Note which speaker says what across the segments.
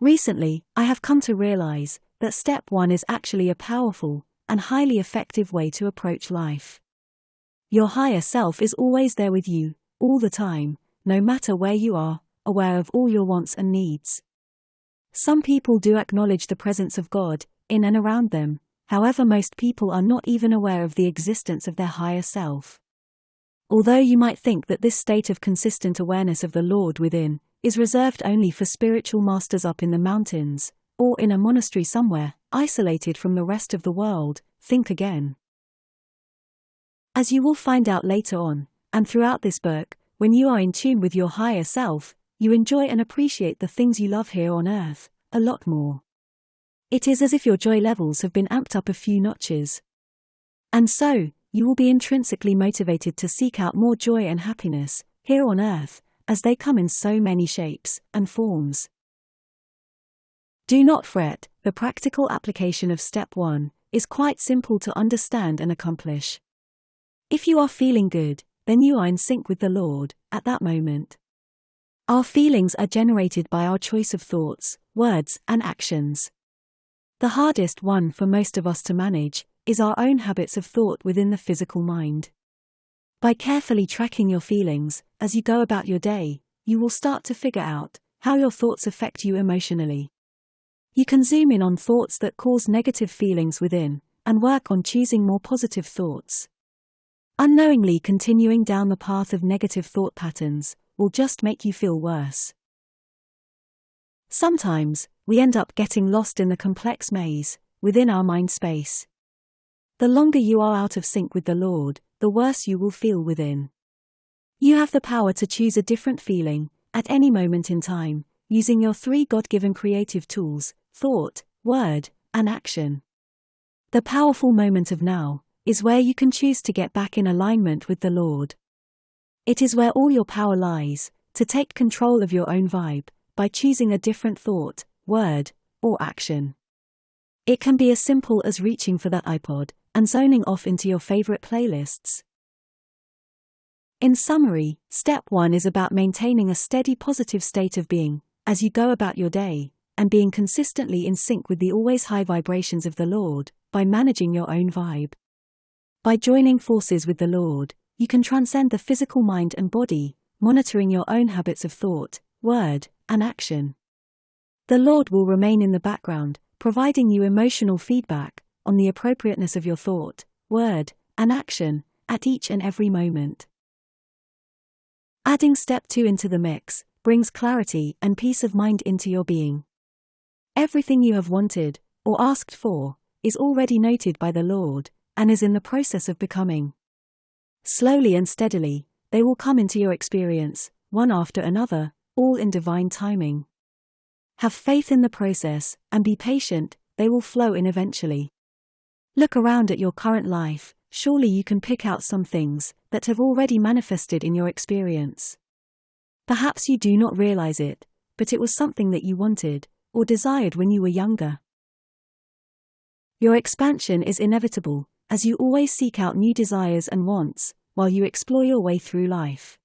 Speaker 1: Recently, I have come to realize that step 1 is actually a powerful and highly effective way to approach life. Your higher self is always there with you, all the time, no matter where you are, aware of all your wants and needs. Some people do acknowledge the presence of God in and around them, however, most people are not even aware of the existence of their higher self. Although you might think that this state of consistent awareness of the Lord within is reserved only for spiritual masters up in the mountains, or in a monastery somewhere, isolated from the rest of the world, think again. As you will find out later on, and throughout this book, when you are in tune with your higher self, you enjoy and appreciate the things you love here on earth a lot more. It is as if your joy levels have been amped up a few notches. And so, you will be intrinsically motivated to seek out more joy and happiness here on earth, as they come in so many shapes and forms. Do not fret, the practical application of step 1 is quite simple to understand and accomplish. If you are feeling good, then you are in sync with the Lord at that moment. Our feelings are generated by our choice of thoughts, words, and actions. The hardest one for most of us to manage is our own habits of thought within the physical mind. By carefully tracking your feelings as you go about your day, you will start to figure out how your thoughts affect you emotionally. You can zoom in on thoughts that cause negative feelings within, and work on choosing more positive thoughts. Unknowingly continuing down the path of negative thought patterns will just make you feel worse. Sometimes, we end up getting lost in the complex maze within our mind space. The longer you are out of sync with the Lord, the worse you will feel within. You have the power to choose a different feeling at any moment in time, using your 3 God-given creative tools: thought, word, and action. The powerful moment of now is where you can choose to get back in alignment with the Lord. It is where all your power lies, to take control of your own vibe by choosing a different thought, word, or action. It can be as simple as reaching for that iPod and zoning off into your favorite playlists. In summary, step 1 is about maintaining a steady positive state of being as you go about your day, and being consistently in sync with the always high vibrations of the Lord by managing your own vibe. By joining forces with the Lord, you can transcend the physical mind and body, monitoring your own habits of thought, word, and action. The Lord will remain in the background, providing you emotional feedback on the appropriateness of your thought, word, and action at each and every moment. Adding step 2 into the mix brings clarity and peace of mind into your being. Everything you have wanted or asked for is already noted by the Lord and is in the process of becoming. Slowly and steadily, they will come into your experience, one after another, all in divine timing. Have faith in the process, and be patient, they will flow in eventually. Look around at your current life, surely you can pick out some things that have already manifested in your experience. Perhaps you do not realize it, but it was something that you wanted, or desired when you were younger. Your expansion is inevitable, as you always seek out new desires and wants, while you explore your way through life.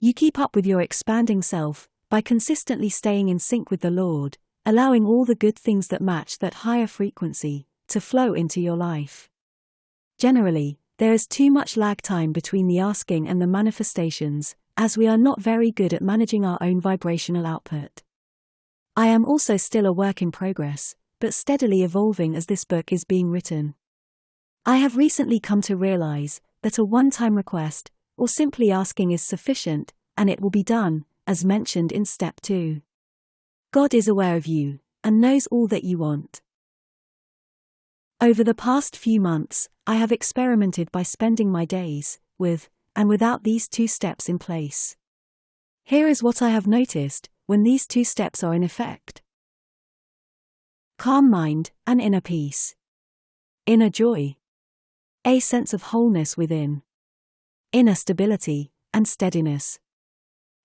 Speaker 1: You keep up with your expanding self by consistently staying in sync with the Lord, allowing all the good things that match that higher frequency to flow into your life. Generally, there is too much lag time between the asking and the manifestations, as we are not very good at managing our own vibrational output. I am also still a work in progress, but steadily evolving as this book is being written. I have recently come to realize that a one-time request, or simply asking, is sufficient, and it will be done, as mentioned in step 2. God is aware of you, and knows all that you want. Over the past few months, I have experimented by spending my days with and without these 2 steps in place. Here is what I have noticed when these 2 steps are in effect. Calm mind and inner peace. Inner joy. A sense of wholeness within. Inner stability and steadiness.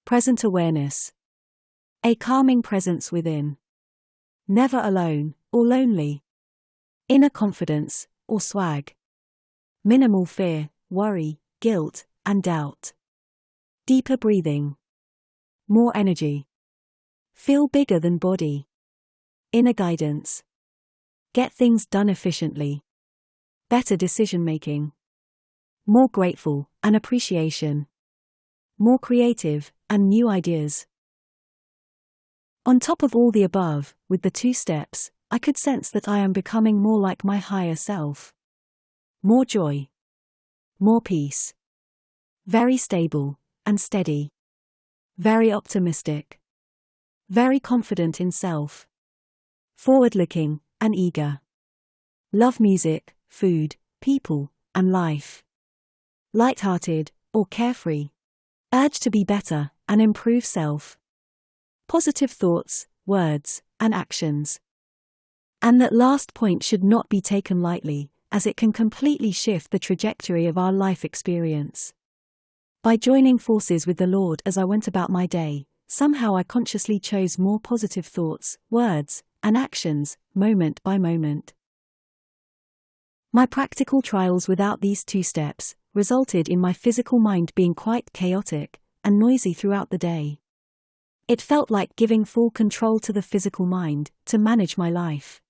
Speaker 1: Present awareness. A calming presence within. Never alone or lonely. Inner confidence or swag. Minimal fear, worry, guilt, and doubt. Deeper breathing. More energy. Feel bigger than body. inner guidance. Get things done efficiently. Better decision-making. More grateful and appreciation. More creative and new ideas. On top of all the above, with the 2 steps, I could sense that I am becoming more like my higher self. More joy. More peace. Very stable and steady. Very optimistic. Very confident in self. Forward-looking and eager. Love music, food, people, and life. Light-hearted or carefree. Urge to be better and improve self. Positive thoughts, words, and actions. And that last point should not be taken lightly, as it can completely shift the trajectory of our life experience. By joining forces with the Lord as I went about my day, somehow I consciously chose more positive thoughts, words, and actions, moment by moment. My practical trials without these 2 steps resulted in my physical mind being quite chaotic and noisy throughout the day. It felt like giving full control to the physical mind to manage my life.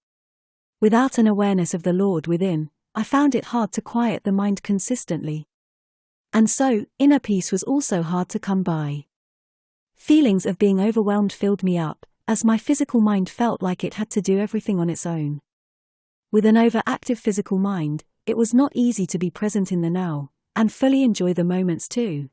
Speaker 1: Without an awareness of the Lord within, I found it hard to quiet the mind consistently. And so, inner peace was also hard to come by. Feelings of being overwhelmed filled me up, as my physical mind felt like it had to do everything on its own. With an overactive physical mind, it was not easy to be present in the now, and fully enjoy the moments too.